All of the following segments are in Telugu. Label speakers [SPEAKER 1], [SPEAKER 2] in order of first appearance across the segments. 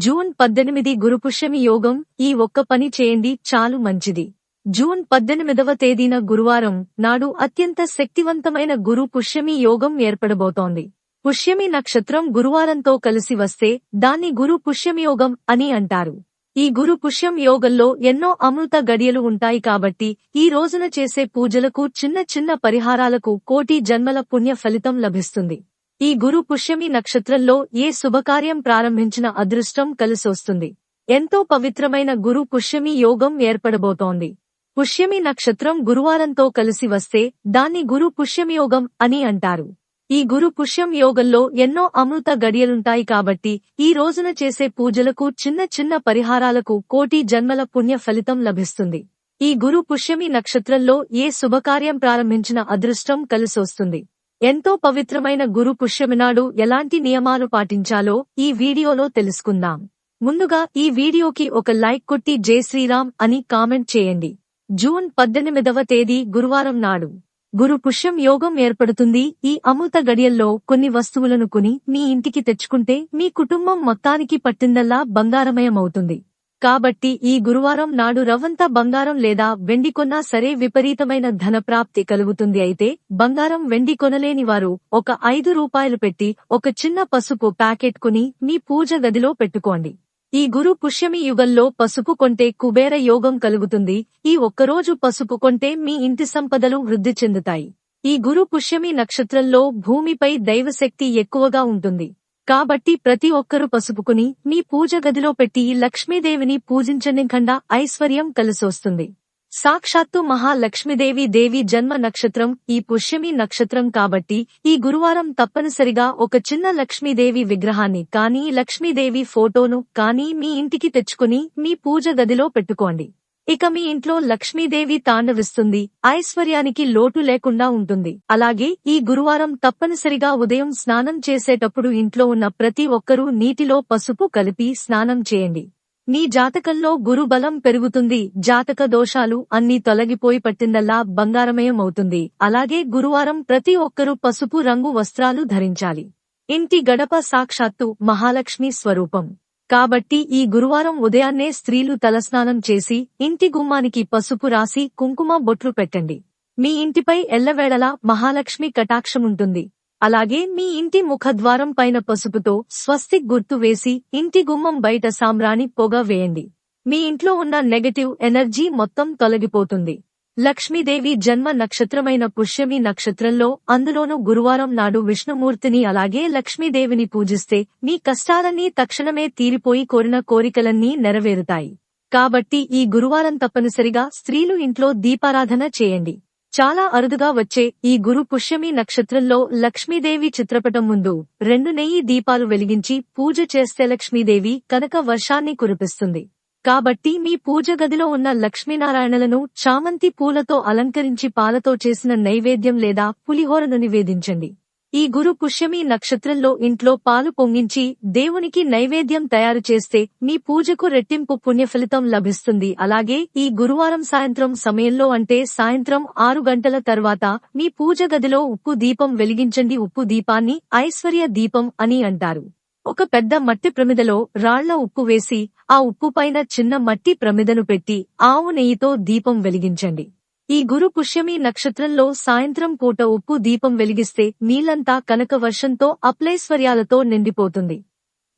[SPEAKER 1] జూన్ 18 గురుపుష్యమి యోగం. ఈ ఒక్క పని చేయండి చాలు, మంచిది. జూన్ 18వ తేదీన గురువారం నాడు అత్యంత శక్తివంతమైన గురు పుష్యమి యోగం ఏర్పడబోతోంది. పుష్యమి నక్షత్రం గురువారంతో కలిసి వస్తే దాన్ని గురు పుష్యమి యోగం అని అంటారు. ఈ గురు పుష్యం యోగంలో ఎన్నో అమృత గడియలు ఉంటాయి కాబట్టి ఈ రోజున చేసే పూజలకు, చిన్న చిన్న పరిహారాలకు కోటి జన్మల పుణ్య ఫలితం లభిస్తుంది. ఈ గురు పుష్యమి నక్షత్రంలో ఏ శుభకార్యం ప్రారంభించిన అదృష్టం కలిసొస్తుంది. ఎంతో పవిత్రమైన గురు పుష్యమి యోగం ఏర్పడబోతోంది. పుష్యమి నక్షత్రం గురువారంతో కలిసి వస్తే దాన్ని గురు పుష్యమి యోగం అని అంటారు. ఈ గురు పుష్యం యోగంలో ఎన్నో అమృత గడియలుంటాయి కాబట్టి ఈ రోజున చేసే పూజలకు, చిన్న చిన్న పరిహారాలకు కోటి జన్మల పుణ్య ఫలితం లభిస్తుంది. ఈ గురు పుష్యమి నక్షత్రంలో ఏ శుభకార్యం ప్రారంభించిన అదృష్టం కలిసొస్తుంది. ఎంతో పవిత్రమైన గురు పుష్యమి నాడు ఎలాంటి నియమాలు పాటించాలో ఈ వీడియోలో తెలుసుకుందాం. ముందుగా ఈ వీడియోకి ఒక లైక్ కొట్టి జై శ్రీరామ్ అని కామెంట్ చేయండి. జూన్ 18వ తేదీ గురువారం నాడు గురు పుష్యం యోగం ఏర్పడుతుంది. ఈ అమృత గడియల్లో కొన్ని వస్తువులను కొని మీ ఇంటికి తెచ్చుకుంటే మీ కుటుంబం మొత్తానికి పట్టిందల్లా బంగారమయమవుతుంది. కాబట్టి ఈ గురువారం నాడు రవ్వంత బంగారం లేదా వెండి కొన్నా సరే విపరీతమైన ధనప్రాప్తి కలుగుతుంది. అయితే బంగారం, వెండి కొనలేని వారు ఒక 5 రూపాయలు పెట్టి ఒక చిన్న పసుపు ప్యాకెట్ కొని మీ పూజ గదిలో పెట్టుకోండి. ఈ గురు పుష్యమి యుగంలో పసుపు కొంటే కుబేర యోగం కలుగుతుంది. ఈ ఒక్కరోజు పసుపు కొంటే మీ ఇంటి సంపదలు వృద్ధి చెందుతాయి. ఈ గురు పుష్యమి నక్షత్రంలో భూమిపై దైవశక్తి ఎక్కువగా ఉంటుంది. కాబట్టి ప్రతి ఒక్కరూ పసుపుకుని మీ పూజ గదిలో పెట్టి లక్ష్మీదేవిని పూజించనికండా ఐశ్వర్యం కలిసొస్తుంది. సాక్షాత్తు మహాలక్ష్మీదేవి దేవి జన్మ నక్షత్రం ఈ పుష్యమి నక్షత్రం కాబట్టి ఈ గురువారం తప్పనిసరిగా ఒక చిన్న లక్ష్మీదేవి విగ్రహాన్ని కానీ, లక్ష్మీదేవి ఫోటోను కానీ మీ ఇంటికి తెచ్చుకుని మీ పూజ గదిలో పెట్టుకోండి. ఇక మీ ఇంట్లో లక్ష్మీదేవి తాండవిస్తుంది. ఐశ్వర్యానికి లోటు లేకుండా ఉంటుంది. అలాగే ఈ గురువారం తప్పనిసరిగా ఉదయం స్నానం చేసేటప్పుడు ఇంట్లో ఉన్న ప్రతి ఒక్కరూ నీటిలో పసుపు కలిపి స్నానం చేయండి. మీ జాతకంలో గురు బలం పెరుగుతుంది. జాతక దోషాలు అన్నీ తొలగిపోయి పట్టిందల్లా బంగారమయమవుతుంది. అలాగే గురువారం ప్రతి ఒక్కరూ పసుపు రంగు వస్త్రాలు ధరించాలి. ఇంటి గడప సాక్షాత్తు మహాలక్ష్మి స్వరూపం. కాబట్టి ఈ గురువారం ఉదయాన్నే స్త్రీలు తలస్నానం చేసి ఇంటి గుమ్మానికి పసుపు రాసి కుంకుమ బొట్లు పెట్టండి. మీ ఇంటిపై ఎల్లవేళలా మహాలక్ష్మి కటాక్షముంటుంది. అలాగే మీ ఇంటి ముఖద్వారం పైన పసుపుతో స్వస్తిక్ గుర్తు వేసి ఇంటి గుమ్మం బయట సాంబ్రాణి పొగ వేయండి. మీ ఇంట్లో ఉన్న నెగటివ్ ఎనర్జీ మొత్తం తొలగిపోతుంది. లక్ష్మీదేవి జన్మ నక్షత్రమైన పుష్యమి నక్షత్రంలో, అందులోనూ గురువారం నాడు విష్ణుమూర్తిని అలాగే లక్ష్మీదేవిని పూజిస్తే మీ కష్టాలన్నీ తక్షణమే తీరిపోయి కోరిన కోరికలన్నీ నెరవేరుతాయి. కాబట్టి ఈ గురువారం తప్పనిసరిగా స్త్రీలు ఇంట్లో దీపారాధన చేయండి. చాలా అరుదుగా వచ్చే ఈ గురు పుష్యమి నక్షత్రంలో లక్ష్మీదేవి చిత్రపటం ముందు 2 నెయ్యి దీపాలు వెలిగించి పూజ చేస్తే లక్ష్మీదేవి కనక వర్షాన్ని కురిపిస్తుంది. కాబట్టి మీ పూజ గదిలో ఉన్న లక్ష్మీనారాయణలను చామంతి పూలతో అలంకరించి పాలతో చేసిన నైవేద్యం లేదా పులిహోరను నివేదించండి. ఈ గురు పుష్యమి నక్షత్రంలో ఇంట్లో పాలు పొంగించి దేవునికి నైవేద్యం తయారు చేస్తే మీ పూజకు రెట్టింపు పుణ్యఫలితం లభిస్తుంది. అలాగే ఈ గురువారం సాయంత్రం సమయంలో అంటే సాయంత్రం 6 గంటల తర్వాత మీ పూజ గదిలో ఉప్పు దీపం వెలిగించండి. ఉప్పు దీపాన్ని ఐశ్వర్య దీపం అని అంటారు. ఒక పెద్ద మట్టి ప్రమిదలో రాళ్ల ఉప్పు వేసి ఆ ఉప్పు పైన చిన్న మట్టి ప్రమిదను పెట్టి ఆవు నెయ్యితో దీపం వెలిగించండి. ఈ గురు పుష్యమి నక్షత్రంలో సాయంత్రం పూట ఉప్పు దీపం వెలిగిస్తే నీళ్లంతా కనక వర్షంతో అప్లైశ్వర్యాలతో నిండిపోతుంది.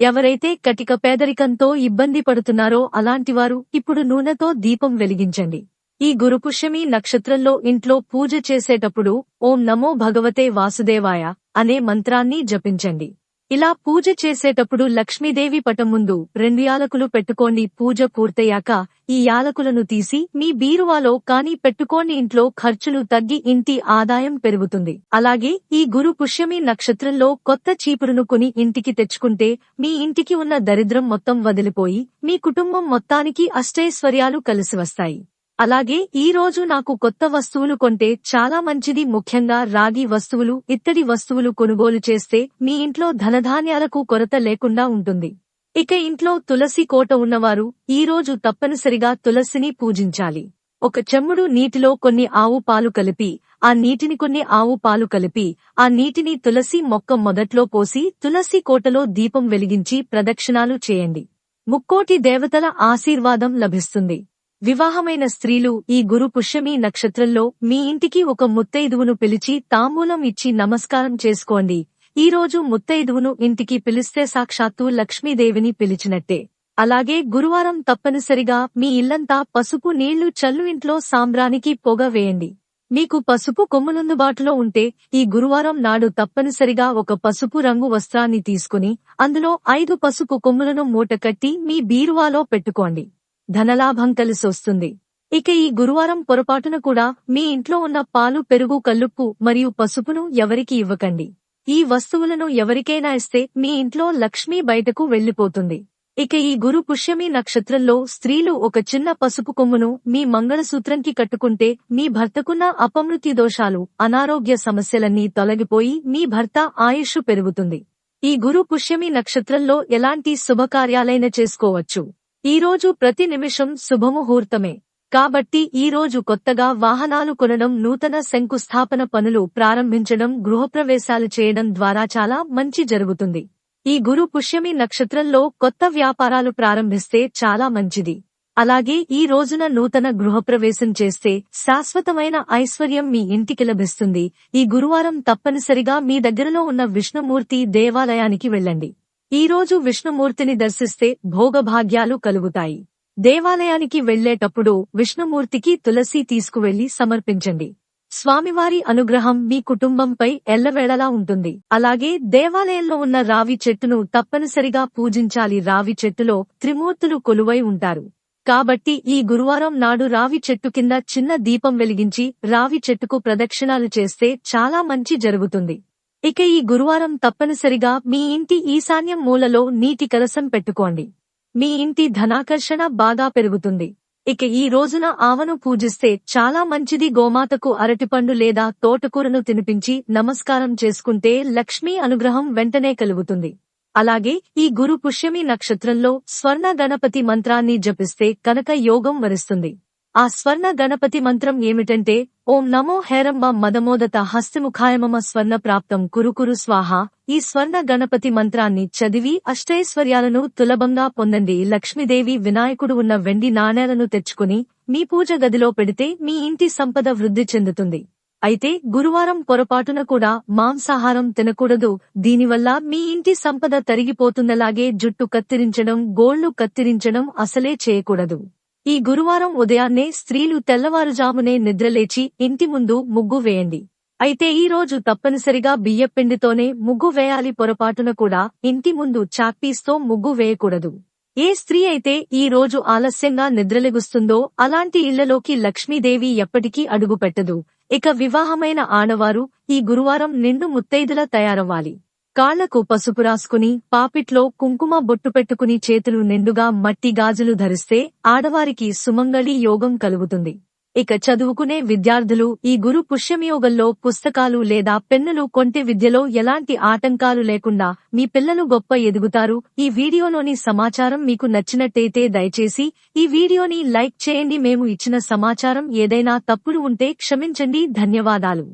[SPEAKER 1] ఎవరైతే కటిక పేదరికంతో ఇబ్బంది పడుతున్నారో అలాంటివారు ఇప్పుడు నూనెతో దీపం వెలిగించండి. ఈ గురు పుష్యమి నక్షత్రంలో ఇంట్లో పూజ చేసేటప్పుడు ఓం నమో భగవతే వాసుదేవాయ అనే మంత్రాన్ని జపించండి. ఇలా పూజ చేసేటప్పుడు లక్ష్మీదేవి పటం ముందు 2 యాలకులు పెట్టుకోండి. పూజ పూర్తయ్యాక ఈ యాలకులను తీసి మీ బీరువాలో కానీ పెట్టుకోండి. ఇంట్లో ఖర్చులు తగ్గి ఇంటి ఆదాయం పెరుగుతుంది. అలాగే ఈ గురు పుష్యమి నక్షత్రంలో కొత్త చీపురును కొని ఇంటికి తెచ్చుకుంటే మీ ఇంటికి ఉన్న దరిద్రం మొత్తం వదిలిపోయి మీ కుటుంబం మొత్తానికి అష్టైశ్వర్యాలు కలిసివస్తాయి. అలాగే ఈ రోజు నాకు కొత్త వస్తువులు కొంటే చాలా మంచిది. ముఖ్యంగా రాగి వస్తువులు, ఇత్తడి వస్తువులు కొనుగోలు చేస్తే మీ ఇంట్లో ధనధాన్యాలకు కొరత లేకుండా ఉంటుంది. ఇక ఇంట్లో తులసి కోట ఉన్నవారు ఈ రోజు తప్పనిసరిగా తులసిని పూజించాలి. ఒక చెంబుడు నీటిలో కొన్ని ఆవు పాలు కలిపి, ఆ నీటిని కొన్ని ఆవు పాలు కలిపి, ఆ నీటిని తులసి మొక్క మొదట్లో పోసి తులసి కోటలో దీపం వెలిగించి ప్రదక్షిణాలు చేయండి. ముక్కోటి దేవతల ఆశీర్వాదం లభిస్తుంది. వివాహమైన స్త్రీలు ఈ గురు పుష్యమి నక్షత్రంలో మీ ఇంటికి ఒక ముత్తైదువును పిలిచి తాంబూలం ఇచ్చి నమస్కారం చేసుకోండి. ఈ రోజు ముత్తైదువును ఇంటికి పిలిస్తే సాక్షాత్తు లక్ష్మీదేవిని పిలిచినట్టే. అలాగే గురువారం తప్పనిసరిగా మీ ఇల్లంతా పసుపు నీళ్లు చల్లు, ఇంట్లో సాంబ్రానికి పొగ వేయండి. మీకు పసుపు కొమ్ములందుబాటులో ఉంటే ఈ గురువారం నాడు తప్పనిసరిగా ఒక పసుపు రంగు వస్త్రాన్ని తీసుకుని అందులో 5 పసుపు కొమ్ములను మూటకట్టి మీ బీరువాలో పెట్టుకోండి. ధనలాభం కలిసొస్తుంది. ఇక ఈ గురువారం పొరపాటున కూడా మీ ఇంట్లో ఉన్న పాలు, పెరుగు, కల్లుప్పు మరియు పసుపును ఎవరికి ఇవ్వకండి. ఈ వస్తువులను ఎవరికైనా ఇస్తే మీ ఇంట్లో లక్ష్మి బయటకు వెళ్లిపోతుంది. ఇక ఈ గురు పుష్యమి నక్షత్రంలో స్త్రీలు ఒక చిన్న పసుపు కొమ్మును మీ మంగళసూత్రంకి కట్టుకుంటే మీ భర్తకున్న అపమృత్యు దోషాలు, అనారోగ్య సమస్యలన్నీ తొలగిపోయి మీ భర్త ఆయుష్ పెరుగుతుంది. ఈ గురు పుష్యమి నక్షత్రంలో ఎలాంటి శుభకార్యాలైనా చేసుకోవచ్చు. ఈ రోజు ప్రతి నిమిషం శుభముహూర్తమే. కాబట్టి ఈ రోజు కొత్తగా వాహనాలు కొనడం, నూతన శంకుస్థాపన పనులు ప్రారంభించడం, గృహప్రవేశాలు చేయడం ద్వారా చాలా మంచి జరుగుతుంది. ఈ గురు పుష్యమి నక్షత్రంలో కొత్త వ్యాపారాలు ప్రారంభిస్తే చాలా మంచిది. అలాగే ఈ రోజున నూతన గృహప్రవేశం చేస్తే శాశ్వతమైన ఐశ్వర్యం మీ ఇంటికి లభిస్తుంది. ఈ గురువారం తప్పనిసరిగా మీ దగ్గరలో ఉన్న విష్ణుమూర్తి దేవాలయానికి వెళ్ళండి. ఈ రోజు విష్ణుమూర్తిని దర్శిస్తే భోగభాగ్యాలు కలుగుతాయి. దేవాలయానికి వెళ్లేటప్పుడు విష్ణుమూర్తికి తులసి తీసుకువెళ్లి సమర్పించండి. స్వామివారి అనుగ్రహం మీ కుటుంబంపై ఎల్లవేళలా ఉంటుంది. అలాగే దేవాలయంలో ఉన్న రావి చెట్టును తప్పనిసరిగా పూజించాలి. రావి చెట్టులో త్రిమూర్తులు కొలువై ఉంటారు. కాబట్టి ఈ గురువారం నాడు రావి చెట్టు కింద చిన్న దీపం వెలిగించి రావి చెట్టుకు ప్రదక్షిణాలు చేస్తే చాలా మంచి జరుగుతుంది. ఇక ఈ గురువారం తప్పనిసరిగా మీ ఇంటి ఈశాన్యం మూలలో నీటి కలశం పెట్టుకోండి. మీ ఇంటి ధనాకర్షణ బాగా పెరుగుతుంది. ఇక ఈ రోజున ఆవను పూజిస్తే చాలా మంచిది. గోమాతకు అరటిపండు లేదా తోటకూరను తినిపించి నమస్కారం చేసుకుంటే లక్ష్మీ అనుగ్రహం వెంటనే కలుగుతుంది. అలాగే ఈ గురు పుష్యమి నక్షత్రంలో స్వర్ణ గణపతి మంత్రాన్ని జపిస్తే కనక యోగం వరిస్తుంది. ఆ స్వర్ణ గణపతి మంత్రం ఏమిటంటే ఓం నమో హేరంబ మదమోదత హస్తిముఖాయమమ స్వర్ణ ప్రాప్తం కురుకురు స్వాహ. ఈ స్వర్ణ గణపతి మంత్రాన్ని చదివి అష్టైశ్వర్యాలను సులభంగా పొందండి. లక్ష్మీదేవి, వినాయకుడు ఉన్న వెండి నాణేలను తెచ్చుకుని మీ పూజ గదిలో పెడితే మీ ఇంటి సంపద వృద్ధి చెందుతుంది. అయితే గురువారం పొరపాటున కూడా మాంసాహారం తినకూడదు. దీనివల్ల మీ ఇంటి సంపద తరిగిపోతుందలాగే జుట్టు కత్తిరించడం, గోళ్లు కత్తిరించడం అసలే చేయకూడదు. ఈ గురువారం ఉదయాన్నే స్త్రీలు తెల్లవారుజామునే నిద్రలేచి ఇంటి ముందు ముగ్గు వేయండి. అయితే ఈ రోజు తప్పనిసరిగా బియ్యపిండితోనే ముగ్గు వేయాలి. పొరపాటున కూడా ఇంటి ముందు చాక్పీస్తో ముగ్గు వేయకూడదు. ఏ స్త్రీ అయితే ఈ రోజు ఆలస్యంగా నిద్రలెగుస్తుందో అలాంటి ఇళ్లలోకి లక్ష్మీదేవి ఎప్పటికీ అడుగుపెట్టదు. ఇక వివాహమైన ఆడవారు ఈ గురువారం నిండు ముత్తైదులా తయారవ్వాలి. కాళ్లకు పసుపు రాసుకుని, పాపిట్లో కుంకుమ బొట్టు పెట్టుకుని, చేతులు నిండుగా మట్టి గాజులు ధరిస్తే ఆడవారికి సుమంగళి యోగం కలుగుతుంది. ఇక చదువుకునే విద్యార్థులు ఈ గురు పుష్యమయోగంలో పుస్తకాలు లేదా పెన్నులు కొంటే విద్యలో ఎలాంటి ఆటంకాలు లేకుండా మీ పిల్లలు గొప్ప ఎదుగుతారు. ఈ వీడియోలోని సమాచారం మీకు నచ్చినట్టయితే దయచేసి ఈ వీడియోని లైక్ చేయండి. మేము ఇచ్చిన సమాచారం ఏదైనా తప్పులు ఉంటే క్షమించండి. ధన్యవాదాలు.